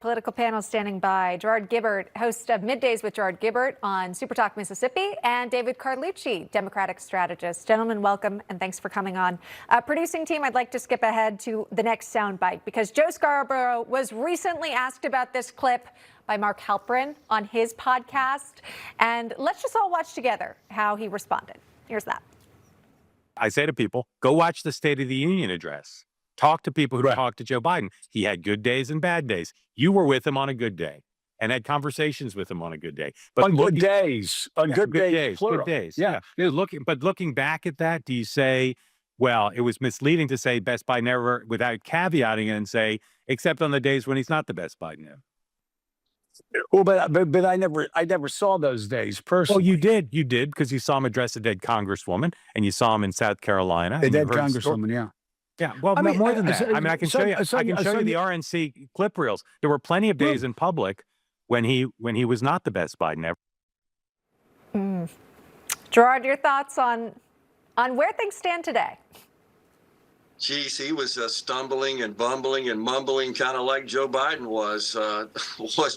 Political panel standing by. Gerard Gibert, host of Middays with Gerard Gibert on Super Talk Mississippi, and David Carlucci, Democratic strategist. Gentlemen, welcome, and thanks for coming on. Producing team, I'd like to skip ahead to the next soundbite because Joe Scarborough was recently asked about this clip by Mark Halperin on his podcast. And let's just all watch together how he responded. Here's that. I say to people, go watch the State of the Union address. Talk to people who talked to Joe Biden. He had good days and bad days. You were with him on a good day and had conversations with him on a good day. But on good days. Good days. Yeah. Looking back at that, do you say, well, it was misleading to say best Biden ever without caveating it and say, except on the days when he's not the best Biden ever? Well, but I never saw those days personally. Well, you did because you saw him address a dead congresswoman and you saw him in South Carolina. A dead congresswoman, yeah. Yeah, well, more than that. I can show you. I can show you the RNC clip reels. There were plenty of days in public when he was not the best Biden ever. Gerard, your thoughts on where things stand today? Geez, he was stumbling and bumbling and mumbling, kind of like Joe Biden was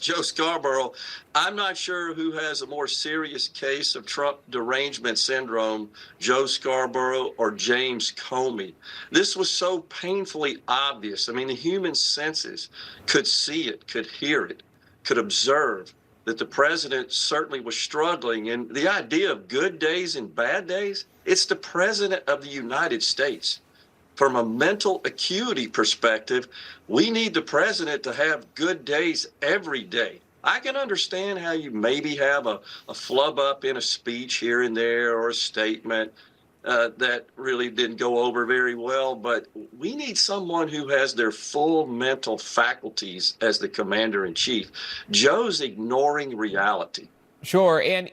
Joe Scarborough. I'm not sure who has a more serious case of Trump derangement syndrome, Joe Scarborough or James Comey. This was so painfully obvious. I mean, the human senses could see it, could hear it, could observe that the president certainly was struggling. And the idea of good days and bad days, it's the president of the United States. From a mental acuity perspective, we need the president to have good days every day. I can understand how you maybe have a flub up in a speech here and there or a statement that really didn't go over very well, but we need someone who has their full mental faculties as the commander-in-chief. Joe's ignoring reality. Sure. And,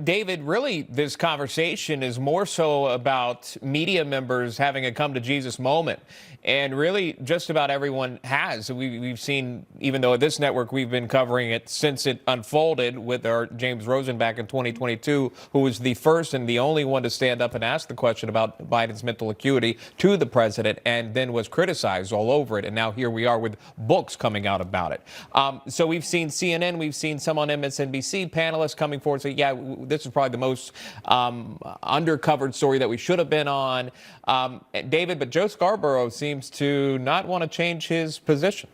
David, really, this conversation is more so about media members having a come to Jesus moment. And really, just about everyone has. We've seen, even though at this network we've been covering it since it unfolded with our James Rosen back in 2022, who was the first and the only one to stand up and ask the question about Biden's mental acuity to the president and then was criticized all over it. And now here we are with books coming out about it. So we've seen CNN, we've seen some on MSNBC panelists coming forward saying, yeah, this is probably the most undercovered story that we should have been on. David, but Joe Scarborough seems to not want to change his position.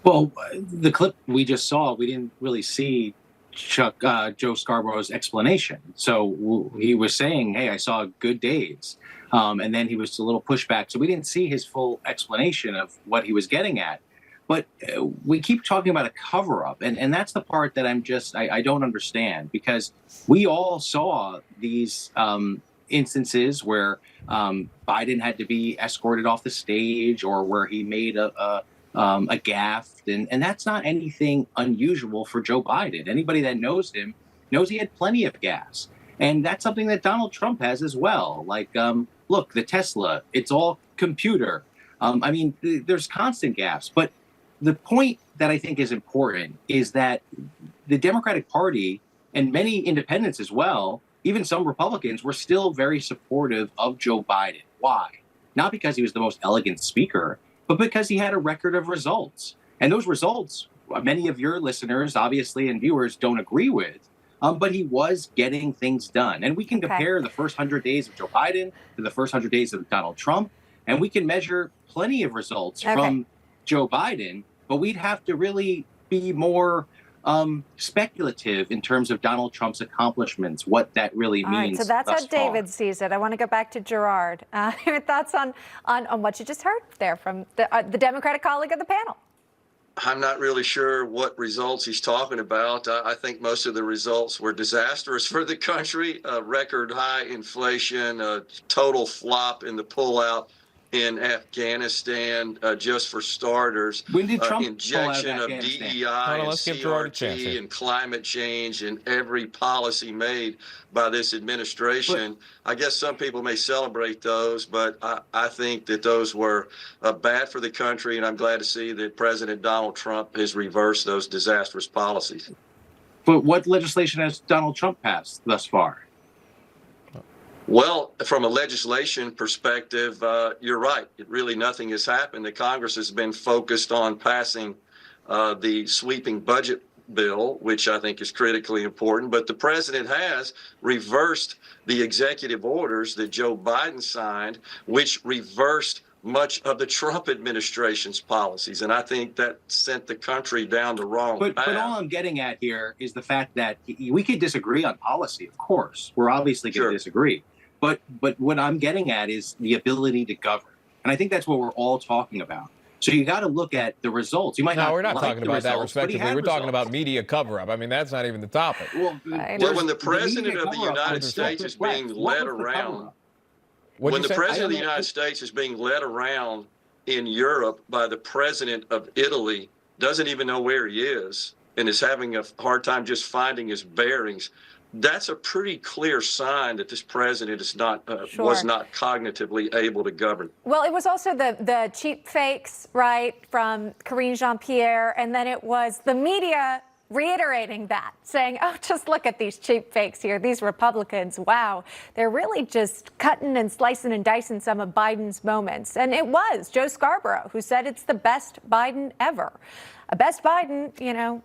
Well, the clip we just saw, we didn't really see Joe Scarborough's explanation. So he was saying, hey, I saw good days. And then he was a little pushback. So we didn't see his full explanation of what he was getting at. But we keep talking about a cover-up, and that's the part that I don't understand, because we all saw these instances where Biden had to be escorted off the stage or where he made a gaffe, and that's not anything unusual for Joe Biden. Anybody that knows him knows he had plenty of gaffes, and that's something that Donald Trump has as well. Like, look, the Tesla, it's all computer. I mean, there's constant gaffes, but the point that I think is important is that the Democratic Party and many independents as well, even some Republicans, were still very supportive of Joe Biden. Why? Not because he was the most elegant speaker, but because he had a record of results. And those results, many of your listeners, obviously, and viewers don't agree with, but he was getting things done. And we can compare the first 100 days of Joe Biden to the first 100 days of Donald Trump, and we can measure plenty of results from Joe Biden, but we'd have to really be more speculative in terms of Donald Trump's accomplishments, what that really means. All right, so that's how David sees it. I want to go back to Gerard. Your thoughts on what you just heard there from the Democratic colleague of the panel? I'm not really sure what results he's talking about. I think most of the results were disastrous for the country. Record high inflation, a total flop in the pullout in Afghanistan, just for starters. When did Trump injection of DEI and CRT and climate change and every policy made by this administration. I guess some people may celebrate those, but I think that those were bad for the country, and I'm glad to see that President Donald Trump has reversed those disastrous policies. But what legislation has Donald Trump passed thus far? Well, from a legislation perspective, you're right. Really nothing has happened. The Congress has been focused on passing the sweeping budget bill, which I think is critically important. But the president has reversed the executive orders that Joe Biden signed, which reversed much of the Trump administration's policies. And I think that sent the country down the wrong path. But all I'm getting at here is the fact that we could disagree on policy, of course. We're obviously going to disagree. But what I'm getting at is the ability to govern. And I think that's what we're all talking about. So you got to look at the results. You might No, not we're not like talking the about that results, but he respectively. had We're talking results. about media cover-up. I mean, that's not even the topic. Well, when the president of the United States is being led around, when the president of the United States is being led around in Europe by the president of Italy, doesn't even know where he is, and is having a hard time just finding his bearings, that's a pretty clear sign that this president is not was not cognitively able to govern. Well, it was also the cheap fakes, right, from Karine Jean-Pierre, and then it was the media reiterating that, saying, oh, just look at these cheap fakes here, these Republicans, wow, they're really just cutting and slicing and dicing some of Biden's moments. And it was Joe Scarborough who said it's the best Biden ever. A best Biden, you know,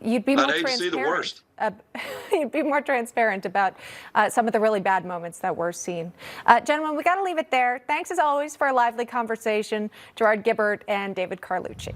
you'd be more transparent. See the worst. You'd be more transparent about some of the really bad moments that we're seeing. Gentlemen, we got to leave it there. Thanks as always for a lively conversation, Gerard Gibert and David Carlucci.